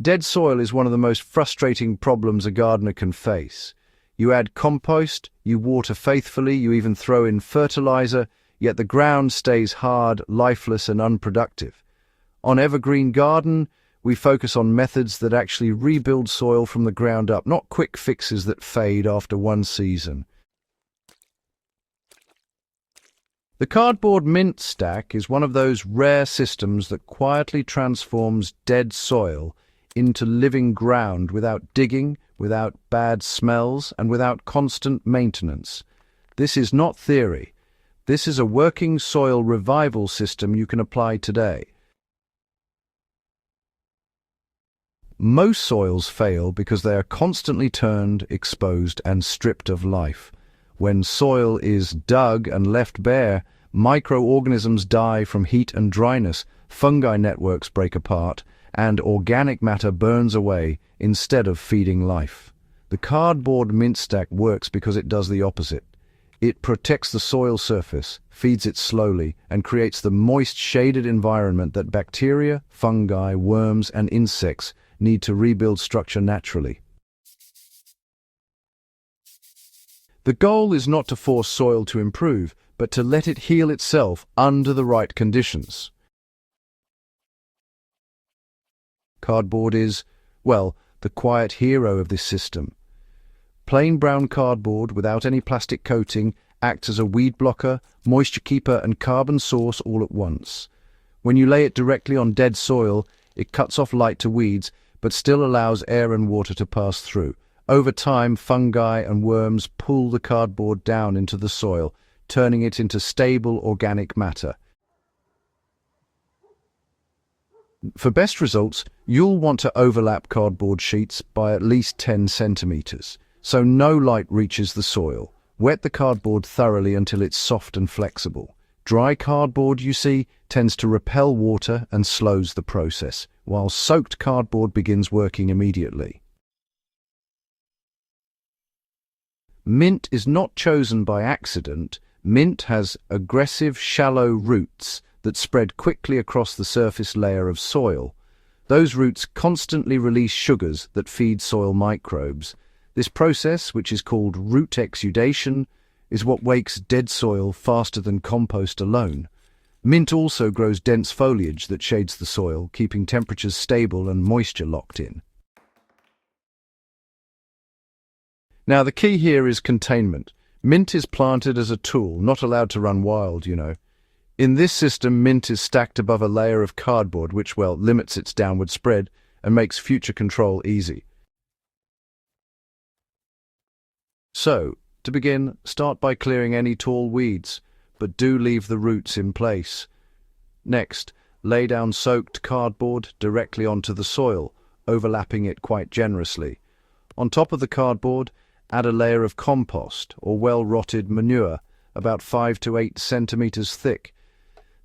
Dead soil is one of the most frustrating problems a gardener can face. You add compost, you water faithfully, you even throw in fertilizer, yet the ground stays hard, lifeless, and unproductive. On Evergreen Garden, we focus on methods that actually rebuild soil from the ground up, not quick fixes that fade after one season. The cardboard mint stack is one of those rare systems that quietly transforms dead soil into living ground without digging, without bad smells, and without constant maintenance. This is not theory. This is a working soil revival system you can apply today. Most soils fail because they are constantly turned, exposed, and stripped of life. When soil is dug and left bare, microorganisms die from heat and dryness, fungi networks break apart, and organic matter burns away instead of feeding life. The cardboard mint stack works because it does the opposite. It protects the soil surface, feeds it slowly, and creates the moist, shaded environment that bacteria, fungi, worms, and insects need to rebuild structure naturally. The goal is not to force soil to improve, but to let it heal itself under the right conditions. Cardboard is, well, the quiet hero of this system. Plain brown cardboard without any plastic coating acts as a weed blocker, moisture keeper, and carbon source all at once. When you lay it directly on dead soil, it cuts off light to weeds, but still allows air and water to pass through. Over time, fungi and worms pull the cardboard down into the soil, turning it into stable organic matter. For best results, you'll want to overlap cardboard sheets by at least 10 centimeters, so no light reaches the soil. Wet the cardboard thoroughly until it's soft and flexible. Dry cardboard, you see, tends to repel water and slows the process, while soaked cardboard begins working immediately. Mint is not chosen by accident. Mint has aggressive, shallow roots that spread quickly across the surface layer of soil. Those roots constantly release sugars that feed soil microbes. This process, which is called root exudation, is what wakes dead soil faster than compost alone. Mint also grows dense foliage that shades the soil, keeping temperatures stable and moisture locked in. Now, the key here is containment. Mint is planted as a tool, not allowed to run wild, you know. In this system, mint is stacked above a layer of cardboard, which, well, limits its downward spread and makes future control easy. So, to begin, start by clearing any tall weeds, but do leave the roots in place. Next, lay down soaked cardboard directly onto the soil, overlapping it quite generously. On top of the cardboard, add a layer of compost or well-rotted manure, about 5 to 8 centimeters thick.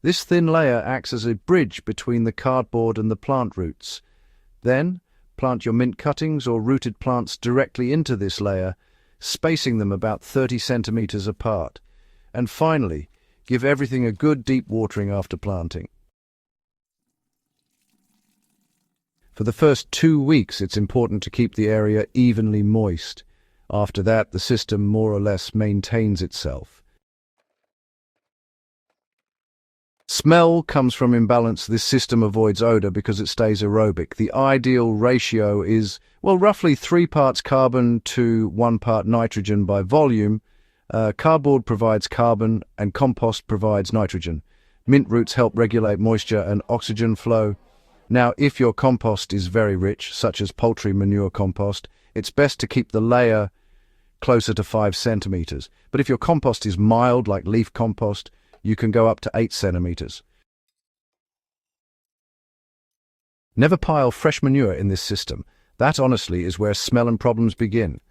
This thin layer acts as a bridge between the cardboard and the plant roots. Then, plant your mint cuttings or rooted plants directly into this layer, spacing them about 30 centimeters apart. And finally, give everything a good deep watering after planting. For the first 2 weeks, it's important to keep the area evenly moist. After that, the system more or less maintains itself. Smell comes from imbalance. This system avoids odor because it stays aerobic. The ideal ratio is, well, roughly 3 parts carbon to 1 part nitrogen by volume. Cardboard provides carbon and compost provides nitrogen. Mint roots help regulate moisture and oxygen flow. Now, if your compost is very rich, such as poultry manure compost, it's best to keep the layer closer to 5 centimeters. But if your compost is mild, like leaf compost, you can go up to 8 centimeters. Never pile fresh manure in this system. That, honestly, is where smell and problems begin.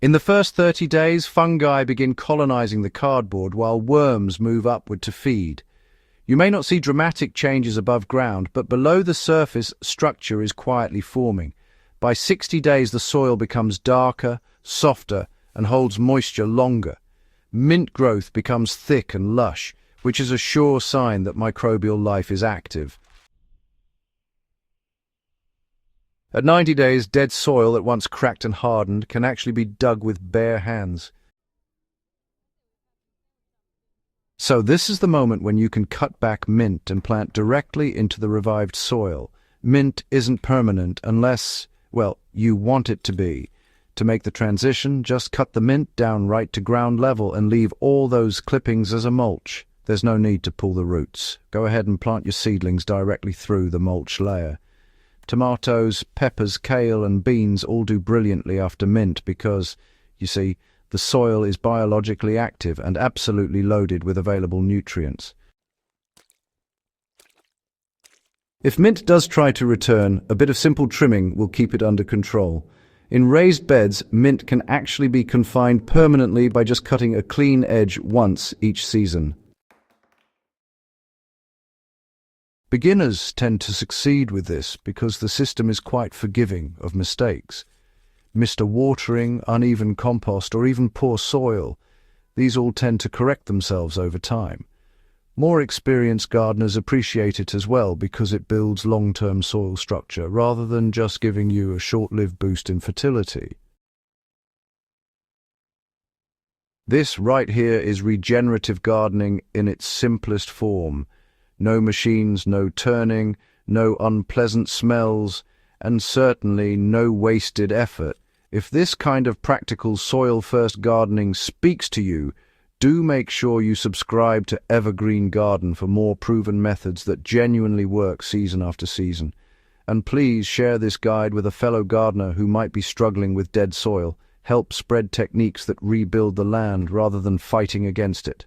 In the first 30 days, fungi begin colonizing the cardboard while worms move upward to feed. You may not see dramatic changes above ground, but below the surface, structure is quietly forming. By 60 days, the soil becomes darker, softer, and holds moisture longer. Mint growth becomes thick and lush, which is a sure sign that microbial life is active. At 90 days, dead soil that once cracked and hardened can actually be dug with bare hands. So this is the moment when you can cut back mint and plant directly into the revived soil. Mint isn't permanent unless, well, you want it to be. To make the transition, just cut the mint down right to ground level and leave all those clippings as a mulch. There's no need to pull the roots. Go ahead and plant your seedlings directly through the mulch layer. Tomatoes, peppers, kale and beans all do brilliantly after mint because, you see, the soil is biologically active and absolutely loaded with available nutrients. If mint does try to return, a bit of simple trimming will keep it under control. In raised beds, mint can actually be confined permanently by just cutting a clean edge once each season. Beginners tend to succeed with this because the system is quite forgiving of mistakes. Missed watering, uneven compost, or even poor soil, these all tend to correct themselves over time. More experienced gardeners appreciate it as well because it builds long-term soil structure rather than just giving you a short-lived boost in fertility. This right here is regenerative gardening in its simplest form. No machines, no turning, no unpleasant smells, and certainly no wasted effort. If this kind of practical soil-first gardening speaks to you, do make sure you subscribe to Evergreen Garden for more proven methods that genuinely work season after season. And please share this guide with a fellow gardener who might be struggling with dead soil. Help spread techniques that rebuild the land rather than fighting against it.